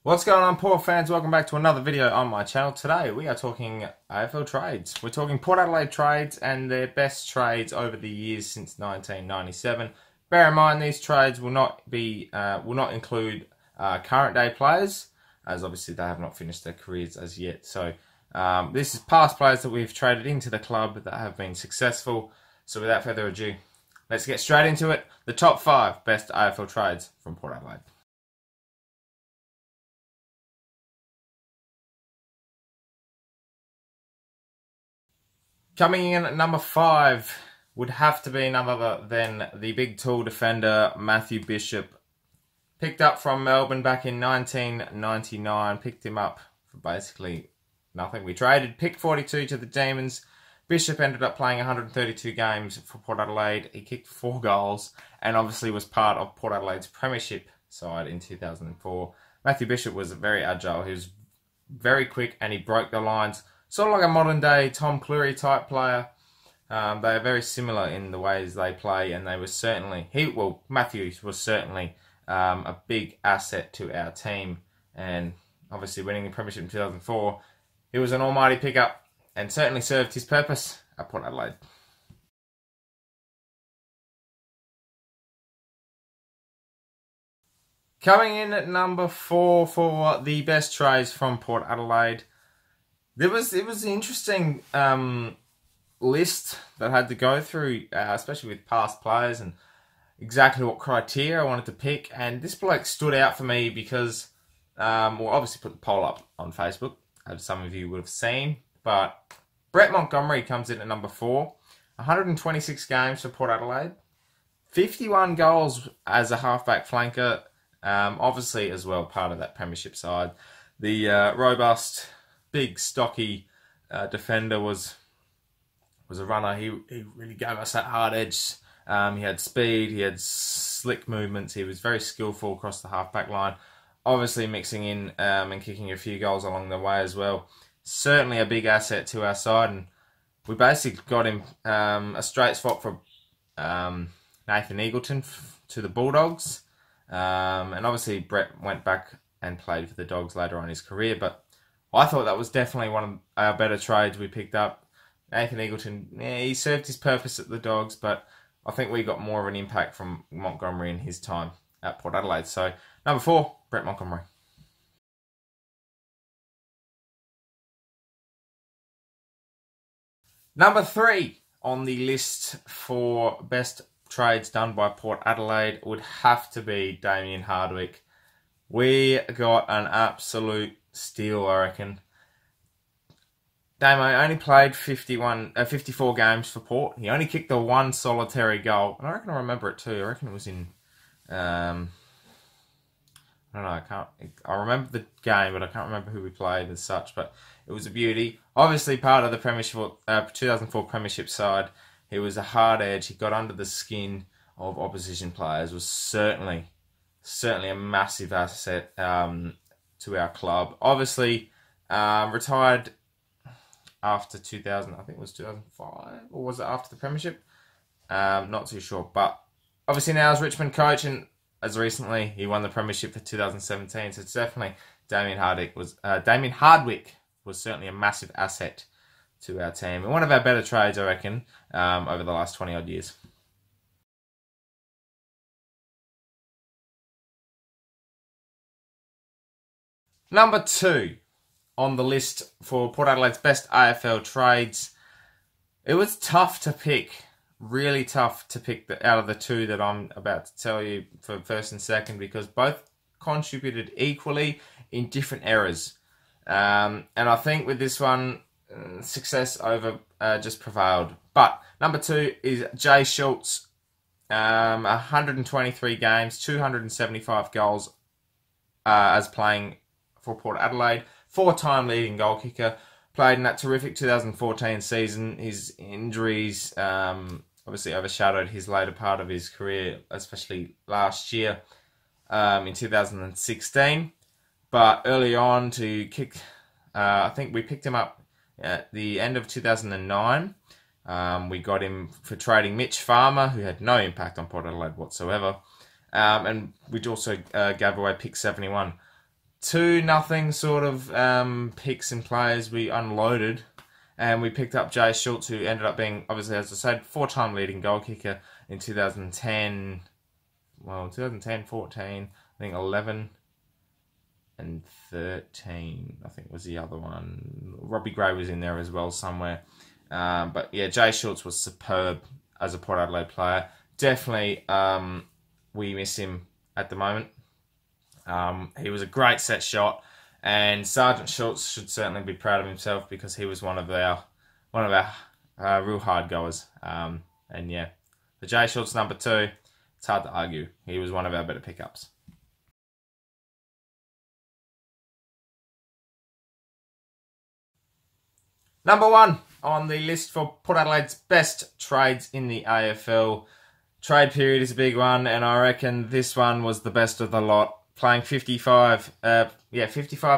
What's going on, Port fans? Welcome back to another video on my channel. Today we are talking AFL trades. We're talking Port Adelaide trades and their best trades over the years since 1997. Bear in mind these trades will not include current day players, as obviously they have not finished their careers as yet. So this is past players that we've traded into the club that have been successful. So without further ado, let's get straight into it. The top 5 best AFL trades from Port Adelaide. Coming in at number 5 would have to be none other than the big tall defender, Matthew Bishop. Picked up from Melbourne back in 1999. Picked him up for basically nothing. We traded pick 42 to the Demons. Bishop ended up playing 132 games for Port Adelaide. He kicked 4 goals and obviously was part of Port Adelaide's premiership side in 2004. Matthew Bishop was very agile. He was very quick and he broke the lines. Sort of like a modern day Tom Cleary type player. They are very similar in the ways they play, and they were certainly Matthew was certainly a big asset to our team, and obviously winning the premiership in 2004, he was an almighty pickup and certainly served his purpose at Port Adelaide. Coming in at number 4 for the best trades from Port Adelaide. It was an interesting list that I had to go through, especially with past players and exactly what criteria I wanted to pick. And this bloke stood out for me because, obviously put the poll up on Facebook, as some of you would have seen. But Brett Montgomery comes in at number 4. 126 games for Port Adelaide. 51 goals as a halfback flanker. Obviously, as well, part of that premiership side. The robust, big, stocky defender was a runner. He really gave us that hard edge. He had speed, he had slick movements, he was very skillful across the halfback line. Obviously mixing in and kicking a few goals along the way as well. Certainly a big asset to our side, and we basically got him a straight swap for Nathan Eagleton to the Bulldogs. And obviously Brett went back and played for the Dogs later on in his career, but I thought that was definitely one of our better trades we picked up. Nathan Eagleton, he served his purpose at the Dogs, but I think we got more of an impact from Montgomery in his time at Port Adelaide. So, number 4, Brett Montgomery. Number 3 on the list for best trades done by Port Adelaide would have to be Damien Hardwick. We got an absolute steal, I reckon. Damo only played 54 games for Port. He only kicked the 1 solitary goal. And I reckon I remember it too. I reckon it was in... I don't know, I remember the game, but I can't remember who we played as such. But it was a beauty. Obviously part of the premiership, 2004 premiership side. He was a hard edge. He got under the skin of opposition players. Was certainly a massive asset to our club. Obviously, retired after 2000, I think it was 2005, or was it after the premiership? Not too sure, but obviously now as Richmond coach, and as recently he won the premiership for 2017, so it's definitely Damien Hardwick was certainly a massive asset to our team, and one of our better trades, I reckon, over the last 20 odd years. Number 2 on the list for Port Adelaide's best AFL trades. It was tough to pick, really tough to pick out of the 2 that I'm about to tell you for first and second, because both contributed equally in different eras. And I think with this one, success over just prevailed. But number 2 is Jay Schultz. 123 games, 275 goals as playing for Port Adelaide. 4-time leading goal kicker. Played in that terrific 2014 season. His injuries obviously overshadowed his later part of his career, especially last year in 2016. But early on to kick, I think we picked him up at the end of 2009. We got him for trading Mitch Farmer, who had no impact on Port Adelaide whatsoever. And we also gave away pick 71. 2-0 sort of picks and players we unloaded, and we picked up Jay Schultz, who ended up being, obviously, as I said, 4-time leading goal kicker in 2010. Well, 2010, 14, I think 11 and 13, I think was the other one. Robbie Gray was in there as well somewhere. But yeah, Jay Schultz was superb as a Port Adelaide player. Definitely, we miss him at the moment. He was a great set shot, and Sergeant Schultz should certainly be proud of himself because he was one of our real hard goers. And yeah, the Jay Schultz number 2, it's hard to argue. He was one of our better pickups. Number 1 on the list for Port Adelaide's best trades in the AFL. Trade period is a big one, and I reckon this one was the best of the lot. Playing 55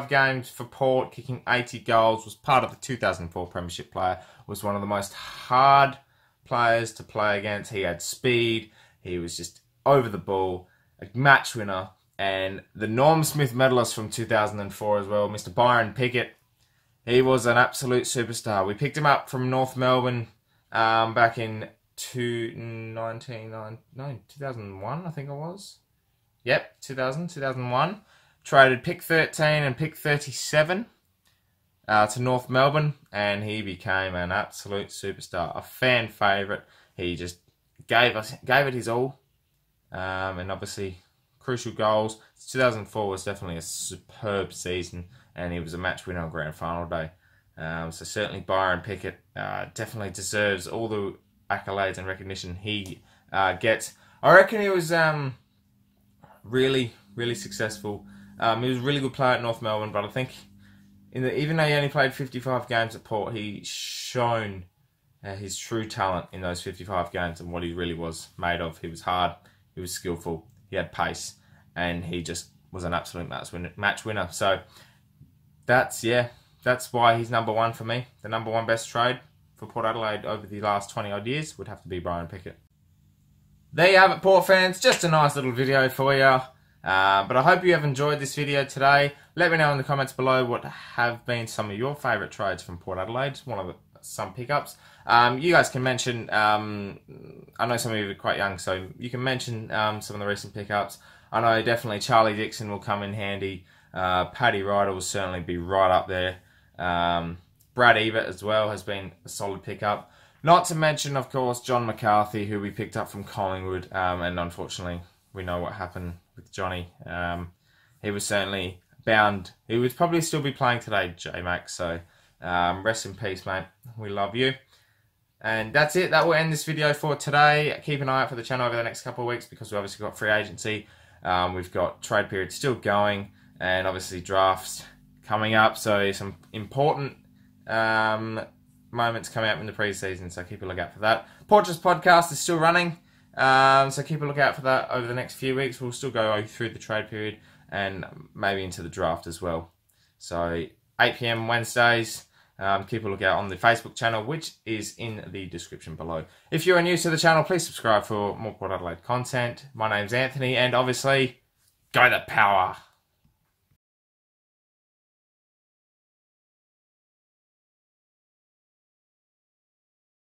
games for Port, kicking 80 goals, was part of the 2004 Premiership player, was one of the most hard players to play against. He had speed, he was just over the ball, a match winner, and the Norm Smith medalist from 2004 as well, Mr. Byron Pickett. He was an absolute superstar. We picked him up from North Melbourne back in 2001, I think it was. Yep, 2001. Traded pick 13 and pick 37 to North Melbourne, and he became an absolute superstar, a fan favourite. He just gave it his all, and obviously crucial goals. 2004 was definitely a superb season, and he was a match winner on grand final day. So certainly Byron Pickett definitely deserves all the accolades and recognition he gets. I reckon he was really, really successful. He was a really good player at North Melbourne, but I think even though he only played 55 games at Port, he shown his true talent in those 55 games and what he really was made of. He was hard, he was skillful, he had pace, and he just was an absolute match winner. So that's why he's number 1 for me. The number 1 best trade for Port Adelaide over the last 20 odd years would have to be Byron Pickett. There you have it, Port fans. Just a nice little video for you. But I hope you have enjoyed this video today. Let me know in the comments below what have been some of your favourite trades from Port Adelaide. Some pickups. You guys can mention, I know some of you are quite young, so you can mention some of the recent pickups. I know definitely Charlie Dixon will come in handy. Paddy Ryder will certainly be right up there. Brad Ebert as well has been a solid pickup. Not to mention, of course, John McCarthy, who we picked up from Collingwood, and unfortunately, we know what happened with Johnny. He was certainly bound. He would probably still be playing today, J-Max, so rest in peace, mate. We love you. And that's it. That will end this video for today. Keep an eye out for the channel over the next couple of weeks because we've obviously got free agency. We've got trade period still going, and obviously drafts coming up, so some important moments coming up in the pre-season, so keep a lookout for that. Portraits podcast is still running, so keep a lookout for that over the next few weeks. We'll still go through the trade period and maybe into the draft as well. So 8 PM Wednesdays. Keep a lookout on the Facebook channel, which is in the description below. If you are new to the channel, please subscribe for more Port Adelaide content. My name's Anthony, and obviously, go the power!